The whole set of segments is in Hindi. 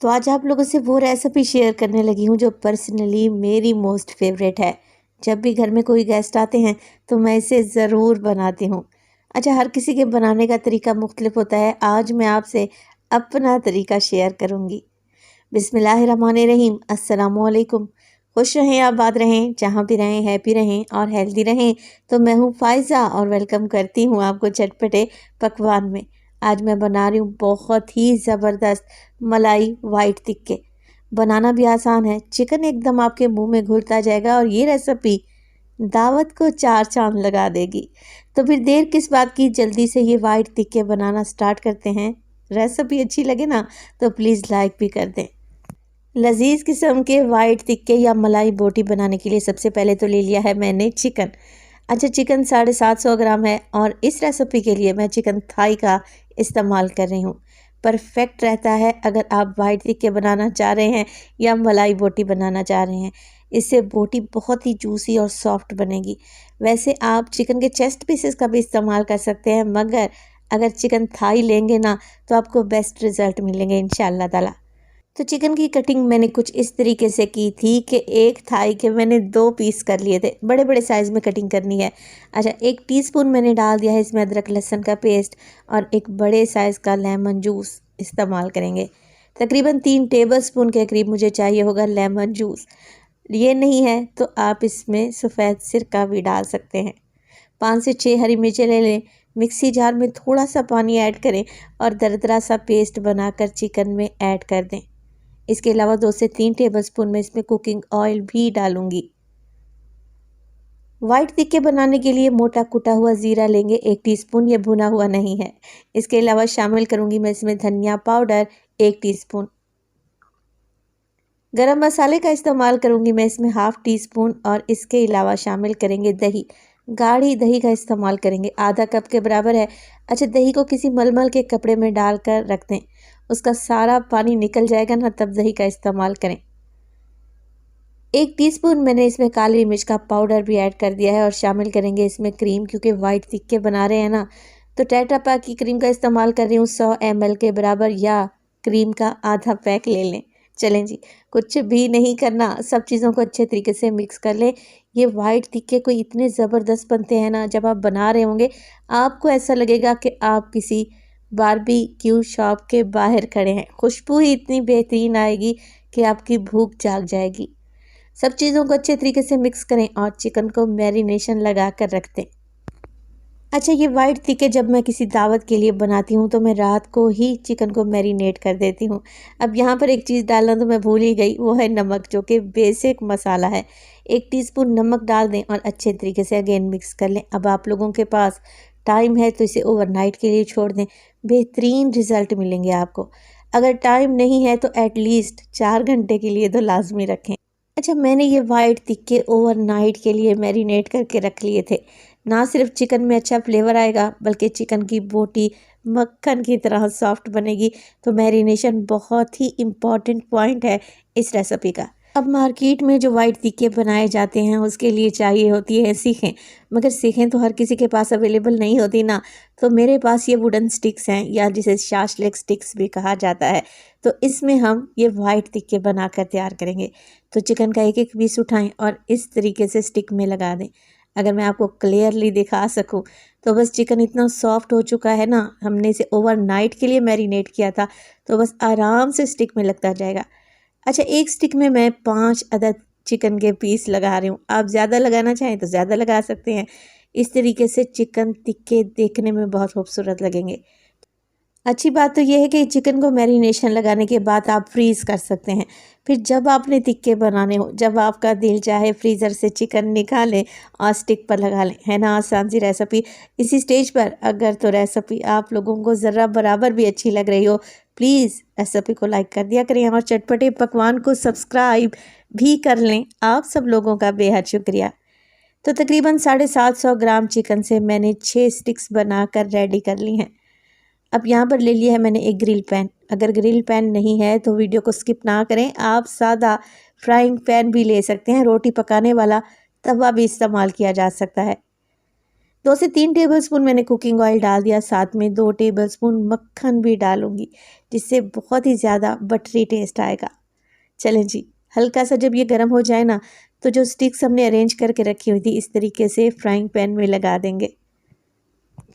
तो आज आप लोगों से वो रेसिपी शेयर करने लगी हूँ जो पर्सनली मेरी मोस्ट फेवरेट है। जब भी घर में कोई गेस्ट आते हैं तो मैं इसे ज़रूर बनाती हूँ। अच्छा, हर किसी के बनाने का तरीका मुख्तलिफ होता है। आज मैं आपसे अपना तरीका शेयर करूँगी। बिस्मिल्लाहिर्रहमानिर्रहीम, अस्सलामुअलैकुम। खुश रहें, आबाद रहें, जहाँ भी रहें हैप्पी रहें और हेल्दी रहें। तो मैं हूँ फ़ायज़ा और वेलकम करती हूँ आपको चटपटे पकवान में। आज मैं बना रही हूँ बहुत ही ज़बरदस्त मलाई वाइट टिक्के। बनाना भी आसान है, चिकन एकदम आपके मुंह में घुलता जाएगा और ये रेसिपी दावत को चार चांद लगा देगी। तो फिर देर किस बात की, जल्दी से ये वाइट टिक्के बनाना स्टार्ट करते हैं। रेसिपी अच्छी लगे ना तो प्लीज़ लाइक भी कर दें। लजीज किस्म के वाइट टिक्के या मलाई बोटी बनाने के लिए सबसे पहले तो ले लिया है मैंने चिकन। अच्छा, चिकन 750 ग्राम है और इस रेसिपी के लिए मैं चिकन थाई का इस्तेमाल कर रही हूँ। परफेक्ट रहता है अगर आप वाइट टिक्के बनाना चाह रहे हैं या मलाई बोटी बनाना चाह रहे हैं। इससे बोटी बहुत ही जूसी और सॉफ्ट बनेगी। वैसे आप चिकन के चेस्ट पीसेस का भी इस्तेमाल कर सकते हैं, मगर अगर चिकन थाई लेंगे ना तो आपको बेस्ट रिज़ल्ट मिलेंगे इंशाअल्लाह ताला। तो चिकन की कटिंग मैंने कुछ इस तरीके से की थी कि एक थाई के मैंने 2 पीस कर लिए थे। बड़े बड़े साइज़ में कटिंग करनी है। अच्छा, 1 टीस्पून मैंने डाल दिया है इसमें अदरक लहसुन का पेस्ट और एक बड़े साइज़ का लेमन जूस इस्तेमाल करेंगे। तकरीबन 3 टेबलस्पून के करीब मुझे चाहिए होगा लेमन जूस। ये नहीं है तो आप इसमें सफ़ेद सिरका भी डाल सकते हैं। 5 से 6 हरी मिर्चें ले लें। मिक्सी जार में थोड़ा सा पानी ऐड करें और दरदरा सा पेस्ट बनाकर चिकन में ऐड कर दें। इसके अलावा 2 से 3 टेबलस्पून में इसमें कुकिंग ऑयल भी डालूंगी। वाइट टिक्के बनाने के लिए मोटा कुटा हुआ ज़ीरा लेंगे 1 टीस्पून, ये भुना हुआ नहीं है। इसके अलावा शामिल करूंगी मैं इसमें धनिया पाउडर 1 टीस्पून। गरम मसाले का इस्तेमाल करूंगी मैं इसमें ½ टीस्पून और इसके अलावा शामिल करेंगे दही। गाढ़ी दही का इस्तेमाल करेंगे, आधा कप के बराबर है। अच्छा, दही को किसी मलमल के कपड़े में डालकर रख दें। उसका सारा पानी निकल जाएगा ना, तब दही का इस्तेमाल करें। 1 टीस्पून मैंने इसमें काली मिर्च का पाउडर भी ऐड कर दिया है और शामिल करेंगे इसमें क्रीम, क्योंकि वाइट टिक्के बना रहे हैं ना। तो टेट्रा पैक की क्रीम का इस्तेमाल कर रही हूँ 100 ml के बराबर, या क्रीम का आधा पैक ले लें। चलें जी, कुछ भी नहीं करना, सब चीज़ों को अच्छे तरीके से मिक्स कर लें। ये वाइट टिक्के को इतने ज़बरदस्त बनते हैं ना, जब आप बना रहे होंगे आपको ऐसा लगेगा कि आप किसी बारबेक्यू शॉप के बाहर खड़े हैं। खुशबू ही इतनी बेहतरीन आएगी कि आपकी भूख जाग जाएगी। सब चीज़ों को अच्छे तरीके से मिक्स करें और चिकन को मैरिनेशन लगा कर रख दें। अच्छा, ये वाइट टिक्के जब मैं किसी दावत के लिए बनाती हूँ तो मैं रात को ही चिकन को मैरिनेट कर देती हूँ। अब यहाँ पर एक चीज़ डालना तो मैं भूल ही गई, वो है नमक, जो कि बेसिक मसाला है। 1 टीस्पून नमक डाल दें और अच्छे तरीके से अगेन मिक्स कर लें। अब आप लोगों के पास टाइम है तो इसे ओवरनाइट के लिए छोड़ दें, बेहतरीन रिज़ल्ट मिलेंगे आपको। अगर टाइम नहीं है तो एटलीस्ट 4 घंटे के लिए तो लाजमी रखें। अच्छा, मैंने ये वाइट टिक्के ओवरनाइट के लिए मैरिनेट करके रख लिए थे। ना सिर्फ चिकन में अच्छा फ्लेवर आएगा, बल्कि चिकन की बोटी मक्खन की तरह सॉफ्ट बनेगी। तो मैरिनेशन बहुत ही इम्पॉर्टेंट पॉइंट है इस रेसिपी का। अब मार्केट में जो वाइट टिक्के बनाए जाते हैं उसके लिए चाहिए होती है सीखें, मगर सीखें तो हर किसी के पास अवेलेबल नहीं होती ना। तो मेरे पास ये वुडन स्टिक्स हैं, या जिसे शाशलेक स्टिक्स भी कहा जाता है। तो इसमें हम ये वाइट टिक्के बनाकर तैयार करेंगे। तो चिकन का एक एक पीस उठाएं और इस तरीके से स्टिक में लगा दें। अगर मैं आपको क्लियरली दिखा सकूं तो बस चिकन इतना सॉफ्ट हो चुका है ना, हमने इसे ओवरनाइट के लिए मैरिनेट किया था, तो बस आराम से स्टिक में लगता जाएगा। अच्छा, एक स्टिक में मैं 5 अदद चिकन के पीस लगा रही हूँ। आप ज़्यादा लगाना चाहें तो ज़्यादा लगा सकते हैं। इस तरीके से चिकन टिक्के देखने में बहुत खूबसूरत लगेंगे। अच्छी बात तो यह है कि चिकन को मैरिनेशन लगाने के बाद आप फ्रीज़ कर सकते हैं। फिर जब आपने टिक्के बनाने हो, जब आपका दिल चाहे फ्रीज़र से चिकन निकालें और स्टिक पर लगा लें। है ना आसान सी रेसिपी। इसी स्टेज पर अगर तो रेसिपी आप लोगों को ज़रा बराबर भी अच्छी लग रही हो, प्लीज़ रेसिपी को लाइक कर दिया करें और चटपटे पकवान को सब्सक्राइब भी कर लें। आप सब लोगों का बेहद शुक्रिया। तो तकरीबन 750 ग्राम चिकन से मैंने 6 स्टिक्स बनाकर रेडी कर ली हैं। अब यहाँ पर ले लिया है मैंने एक ग्रिल पैन। अगर ग्रिल पैन नहीं है तो वीडियो को स्किप ना करें, आप सादा फ्राइंग पैन भी ले सकते हैं। रोटी पकाने वाला तवा भी इस्तेमाल किया जा सकता है। 2 से 3 टेबलस्पून मैंने कुकिंग ऑयल डाल दिया, साथ में 2 टेबलस्पून मक्खन भी डालूंगी, जिससे बहुत ही ज़्यादा बटरी टेस्ट आएगा। चलें जी, हल्का सा जब ये गर्म हो जाए ना, तो जो स्टिक्स हमने अरेंज करके रखी हुई थी इस तरीके से फ्राइंग पैन में लगा देंगे।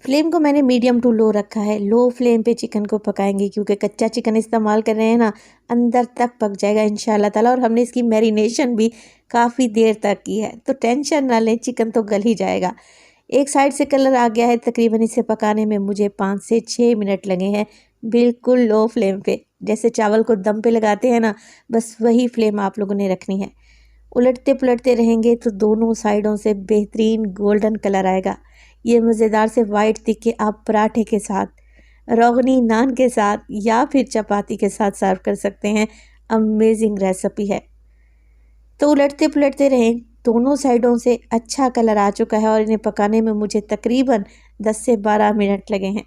फ्लेम को मैंने मीडियम टू लो रखा है। लो फ्लेम पे चिकन को पकाएंगे, क्योंकि कच्चा चिकन इस्तेमाल कर रहे हैं ना, अंदर तक पक जाएगा इंशाल्लाह ताला। और हमने इसकी मैरिनेशन भी काफ़ी देर तक की है, तो टेंशन ना लें, चिकन तो गल ही जाएगा। एक साइड से कलर आ गया है, तकरीबन इसे पकाने में मुझे 5 से 6 मिनट लगे हैं, बिल्कुल लो फ्लेम पे। जैसे चावल को दम पे लगाते हैं ना, बस वही फ्लेम आप लोगों ने रखनी है। उलटते पुलटते रहेंगे तो दोनों साइडों से बेहतरीन गोल्डन कलर आएगा। ये मज़ेदार से वाइट तिक्के आप पराठे के साथ, रोगनी नान के साथ या फिर चपाती के साथ सर्व कर सकते हैं। अमेजिंग रेसिपी है। तो उलटते पुलटते रहें, दोनों साइडों से अच्छा कलर आ चुका है और इन्हें पकाने में मुझे तकरीबन 10 से 12 मिनट लगे हैं।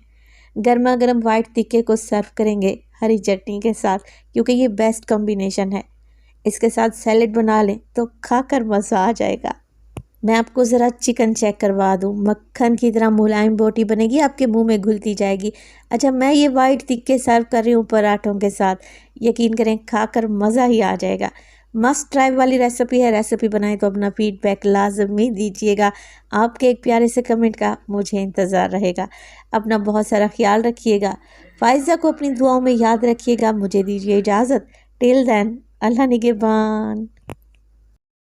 गर्मा गर्म वाइट तिक्के को सर्व करेंगे हरी चटनी के साथ, क्योंकि ये बेस्ट कॉम्बिनेशन है। इसके साथ सैलेड बना लें तो खाकर मज़ा आ जाएगा। मैं आपको ज़रा चिकन चेक करवा दूं, मक्खन की तरह मुलायम बोटी बनेगी, आपके मुंह में घुलती जाएगी। अच्छा, मैं ये वाइट तिक्के सर्व कर रही हूँ पराठों के साथ, यकीन करें खाकर मज़ा ही आ जाएगा। मस्ट ट्राई वाली रेसिपी है। रेसिपी बनाएं तो अपना फीडबैक लाजमी दीजिएगा। आपके एक प्यारे से कमेंट का मुझे इंतज़ार रहेगा। अपना बहुत सारा ख्याल रखिएगा। फ़ाइज़ा को अपनी दुआओं में याद रखिएगा। मुझे दीजिए इजाज़त। टिल देन, अल्लाह निगहबान।